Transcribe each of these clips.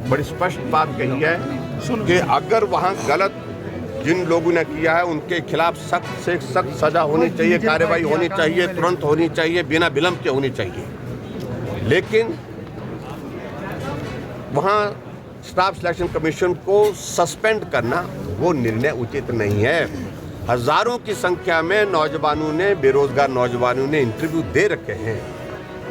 बड़ी स्पष्ट बात कही है कि अगर वहाँ गलत जिन लोगों ने किया है उनके खिलाफ सख्त से सख्त सजा होनी चाहिए, कार्रवाई होनी चाहिए, तुरंत होनी चाहिए, बिना विलंब के होनी चाहिए। लेकिन वहाँ स्टाफ सिलेक्शन कमीशन को सस्पेंड करना वो निर्णय उचित नहीं है। हजारों की संख्या में नौजवानों ने, बेरोजगार नौजवानों ने इंटरव्यू दे रखे हैं।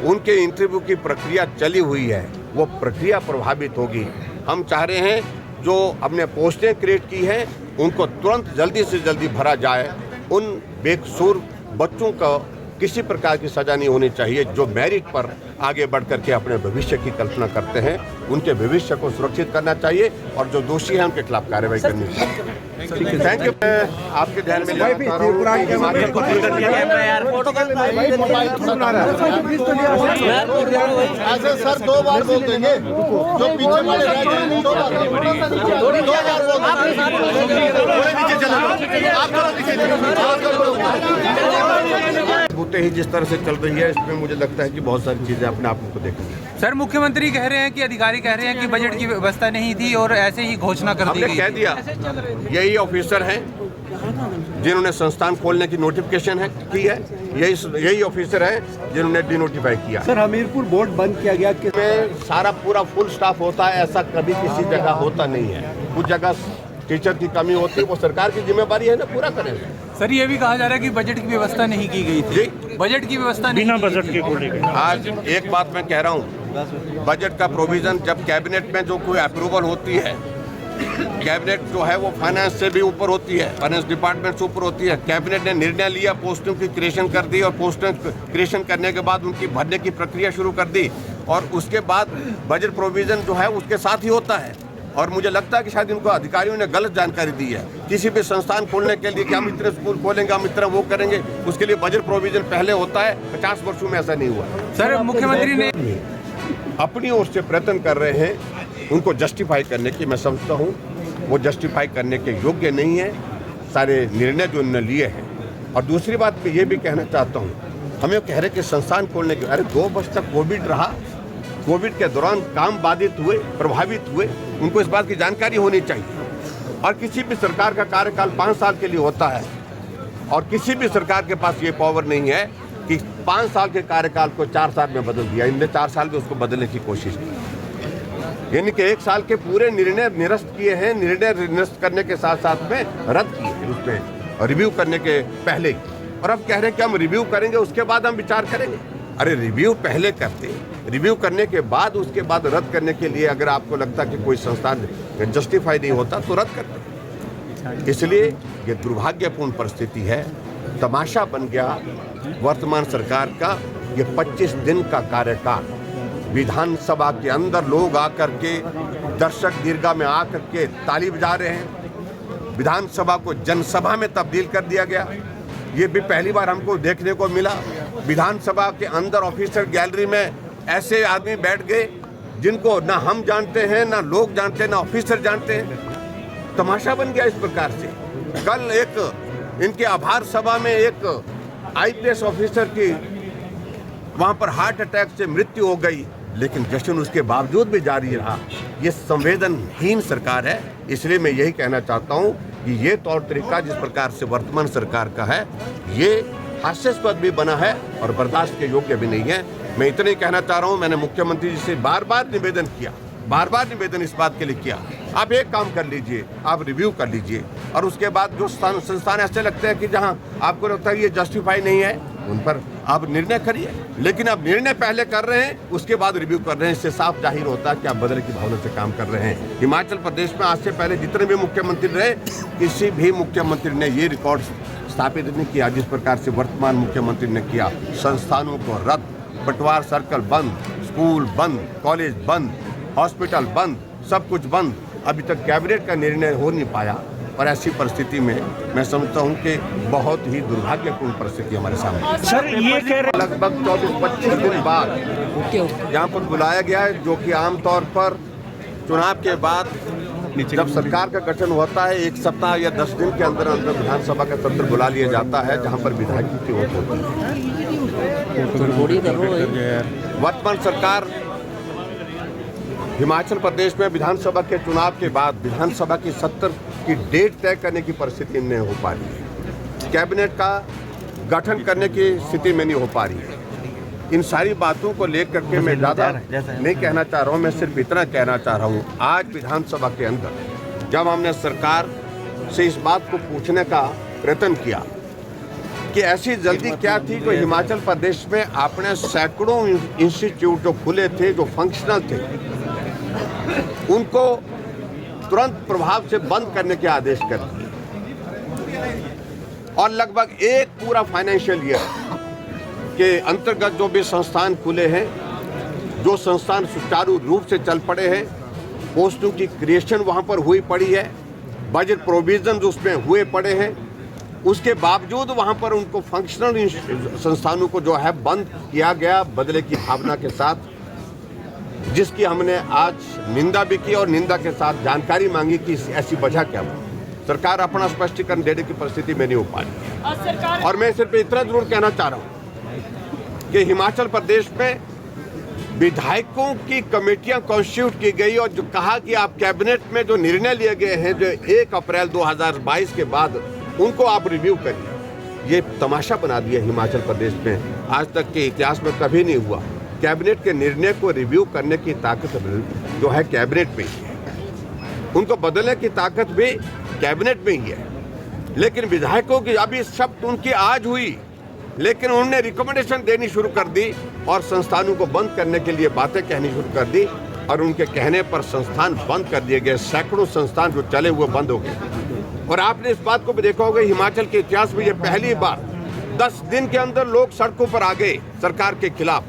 उनके इंटरव्यू की प्रक्रिया चली हुई है, वो प्रक्रिया प्रभावित होगी। हम चाह रहे हैं जो हमने पोस्टें क्रिएट की हैं उनको तुरंत जल्दी से जल्दी भरा जाए। उन बेकसूर बच्चों को किसी प्रकार की सजा नहीं होनी चाहिए जो मेरिट पर आगे बढ़ करके अपने भविष्य की कल्पना करते हैं। उनके भविष्य को सुरक्षित करना चाहिए और जो दोषी हैं उनके खिलाफ कार्रवाई करनी चाहिए। Thank you. आपके ध्यान में ऐसे सर 2 बार बोल देंगे जो पीछे बूते ही जिस तरह से चल रही है इसमें मुझे लगता है कि बहुत सारी चीजें अपने आप को देखेंगे। सर मुख्यमंत्री कह रहे हैं कि अधिकारी कह रहे हैं कि बजट की व्यवस्था नहीं थी और ऐसे ही घोषणा कर दी गई। हमने कह दिया, यही ऑफिसर हैं जिन्होंने संस्थान खोलने की नोटिफिकेशन की है, यही ऑफिसर हैं जिन्होंने डिनोटिफाई किया। सर हमीरपुर बोर्ड बंद किया गया, में सारा पूरा फुल स्टाफ होता है, ऐसा कभी किसी जगह होता नहीं है। कुछ जगह टीचर की कमी होती है, वो सरकार की जिम्मेदारी है ना, पूरा करें। सर ये भी कहा जा रहा है कि बजट की व्यवस्था नहीं की गई थी। बजट की व्यवस्था बिना बजट के खोलेंगे। आज एक बात मैं कह रहा हूँ, बजट का प्रोविजन जब कैबिनेट में जो कोई अप्रूवल होती है, कैबिनेट जो है वो फाइनेंस से भी ऊपर होती है, फाइनेंस डिपार्टमेंट से ऊपर होती है। कैबिनेट ने निर्णय लिया, पोस्टों की क्रिएशन कर दी और पोस्टों क्रिएशन करने के बाद उनकी भरने की प्रक्रिया शुरू कर दी और उसके बाद बजट प्रोविजन जो है उसके साथ ही होता है। और मुझे लगता है कि शायद इनको अधिकारियों ने गलत जानकारी दी है। किसी भी संस्थान खोलने के लिए कि हम इतने स्कूल खोलेंगे, हम इतना वो करेंगे, उसके लिए बजट प्रोविजन पहले होता है। 50 वर्षों में ऐसा नहीं हुआ। सर मुख्यमंत्री ने अपनी ओर से प्रयत्न कर रहे हैं उनको जस्टिफाई करने की। मैं समझता हूँ वो जस्टिफाई करने के योग्य नहीं है सारे निर्णय जो उन्होंने लिए हैं। और दूसरी बात मैं ये भी कहना चाहता हूँ, हमें कह रहे कि संस्थान खोलने के, अरे 2 वर्ष तक कोविड रहा, कोविड के दौरान काम बाधित हुए, प्रभावित हुए, उनको इस बात की जानकारी होनी चाहिए। और किसी भी सरकार का कार्यकाल 5 साल के लिए होता है और किसी भी सरकार के पास ये पावर नहीं है कि 5 साल के कार्यकाल को 4 साल में बदल दिया। इनने 4 साल में उसको बदलने की कोशिश की, यानी कि 1 साल के पूरे निर्णय निरस्त किए हैं। निर्णय निरस्त करने के साथ साथ में रद्द किए हैं उसमें रिव्यू करने के पहले। और अब कह रहे हैं कि हम रिव्यू करेंगे उसके बाद हम विचार करेंगे। अरे रिव्यू पहले करते, रिव्यू करने के बाद उसके बाद रद्द करने के लिए अगर आपको लगता कि कोई संस्थान जस्टिफाई नहीं होता तो रद्द करते। इसलिए ये दुर्भाग्यपूर्ण परिस्थिति है, तमाशा बन गया वर्तमान सरकार का ये 25 दिन का कार्यकाल। विधानसभा के अंदर लोग आकर के दर्शक दीर्घा में आकर के ताली बजा रहे हैं। विधानसभा को जनसभा में तब्दील कर दिया गया। ये भी पहली बार हमको देखने को मिला। विधानसभा के अंदर ऑफिसर गैलरी में ऐसे आदमी बैठ गए जिनको ना हम जानते हैं, ना लोग जानते हैं, ना ऑफिसर जानते हैं। तमाशा बन गया इस प्रकार से। कल एक इनके आभार सभा में एक IPS ऑफिसर की वहां पर हार्ट अटैक से मृत्यु हो गई, लेकिन जश्न उसके बावजूद भी जारी रहा। ये संवेदनहीन सरकार है। इसलिए मैं यही कहना चाहता हूं कि ये तौर तरीका जिस प्रकार से वर्तमान सरकार का है ये हास्यास्पद भी बना है और बर्दाश्त के योग्य भी नहीं है। मैं इतना ही कहना चाह रहा हूं, मैंने मुख्यमंत्री जी से बार बार निवेदन किया, बार बार निवेदन इस बात के लिए किया, आप एक काम कर लीजिए, आप रिव्यू कर लीजिए और उसके बाद जो संस्थान ऐसे लगते हैं कि जहां आपको लगता है ये जस्टिफाई नहीं है उन पर आप निर्णय करिए। लेकिन आप निर्णय पहले कर रहे हैं उसके बाद रिव्यू कर रहे हैं, इससे साफ जाहिर होता है कि आप बदले की भावना से काम कर रहे हैं। हिमाचल प्रदेश में आज से पहले जितने भी मुख्यमंत्री रहे, किसी भी मुख्यमंत्री ने ये रिकॉर्ड स्थापित नहीं किया जिस प्रकार से वर्तमान मुख्यमंत्री ने किया। संस्थानों को रद्द, पटवार सर्कल बंद, स्कूल बंद, कॉलेज बंद, हॉस्पिटल बंद, सब कुछ बंद। अभी तक कैबिनेट का निर्णय हो नहीं पाया और ऐसी परिस्थिति में मैं समझता हूं कि बहुत ही दुर्भाग्यपूर्ण परिस्थिति हमारे सामने। सर ये कह रहे लगभग 24-25 दिन बाद यहाँ पर बुलाया गया है, जो कि आमतौर पर चुनाव के बाद जब सरकार का गठन होता है 1 सप्ताह या 10 दिन के अंदर अंदर विधानसभा का सत्र बुला लिया जाता है जहाँ पर विधायकों की वोट होती है। वर्तमान सरकार हिमाचल प्रदेश में विधानसभा के चुनाव के बाद विधानसभा की 70 की डेट तय करने की परिस्थिति नहीं हो पा रही है। कैबिनेट का गठन करने की स्थिति में नहीं हो पा रही है। इन सारी बातों को लेकर के मैं ज़्यादा नहीं कहना चाह रहा हूँ, मैं सिर्फ इतना कहना चाह रहा हूँ, आज विधानसभा के अंदर जब हमने सरकार से इस बात को पूछने का प्रयत्न किया कि ऐसी जल्दी क्या थी जो हिमाचल प्रदेश में आपने सैकड़ों इंस्टीट्यूट जो खुले थे, जो फंक्शनल थे, उनको तुरंत प्रभाव से बंद करने के आदेश कर दिए और लगभग एक पूरा फाइनेंशियल ईयर के अंतर्गत जो भी संस्थान खुले हैं, जो संस्थान सुचारू रूप से चल पड़े हैं, पोस्टों की क्रिएशन वहाँ पर हुई पड़ी है, बजट प्रोविजन उसमें हुए पड़े हैं, उसके बावजूद वहाँ पर उनको फंक्शनल संस्थानों को जो है बंद किया गया बदले की भावना के साथ, जिसकी हमने आज निंदा भी की और निंदा के साथ जानकारी मांगी कि ऐसी वजह क्या हुई। सरकार अपना स्पष्टीकरण देने की परिस्थिति में नहीं हो पा रही है। और मैं सिर्फ इतना जरूर कहना चाह रहा हूँ कि हिमाचल प्रदेश में विधायकों की कमेटियां कॉन्स्टिट्यूट की गई और जो कहा कि आप कैबिनेट में जो निर्णय लिए गए हैं जो 1 अप्रैल 2022 के बाद उनको आप रिव्यू करिए। ये तमाशा बना दिया हिमाचल प्रदेश में, आज तक के इतिहास में कभी नहीं हुआ। कैबिनेट के निर्णय को रिव्यू करने की ताकत जो है कैबिनेट में ही है, उनको बदलने की ताकत भी कैबिनेट में ही है। लेकिन विधायकों की अभी शब्द उनकी आज हुई, लेकिन उन्होंने रिकमेंडेशन देनी शुरू कर दी और संस्थानों को बंद करने के लिए बातें कहनी शुरू कर दी और उनके कहने पर संस्थान बंद कर दिए गए। सैकड़ों संस्थान जो चले हुए बंद हो गए। और आपने इस बात को भी देखा होगा, हिमाचल के इतिहास में ये पहली बार 10 दिन के अंदर लोग सड़कों पर आ गए सरकार के खिलाफ।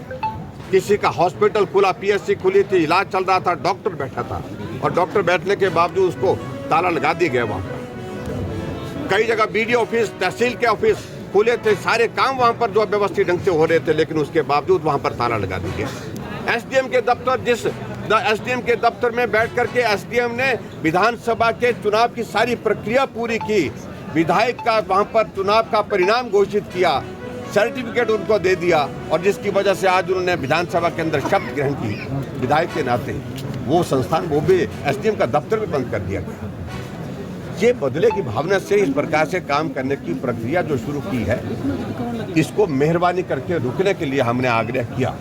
किसी का हॉस्पिटल खुला, पीएचसी खुली थी, इलाज चल रहा था, डॉक्टर बैठा था और डॉक्टर बैठने के बावजूद उसको ताला लगा दिए गए। वहाँ पर कई जगह बीडीओ ऑफिस, तहसील के ऑफिस खुले थे, सारे काम वहाँ पर जो व्यवस्थित ढंग से हो रहे थे, लेकिन उसके बावजूद वहाँ पर ताला लगा दिया गया। एसडीएम के दफ्तर, जिस एसडीएम के दफ्तर में बैठ करके एसडीएम ने विधानसभा के चुनाव की सारी प्रक्रिया पूरी की, विधायक का वहाँ पर चुनाव का परिणाम घोषित किया, सर्टिफिकेट उनको दे दिया और जिसकी वजह से आज उन्होंने विधानसभा के अंदर शपथ ग्रहण की विधायक के नाते, वो संस्थान वो भी एसडीएम का दफ्तर भी बंद कर दिया गया। ये बदले की भावना से इस प्रकार से काम करने की प्रक्रिया जो शुरू की है, इसको मेहरबानी करके रुकने के लिए हमने आग्रह किया।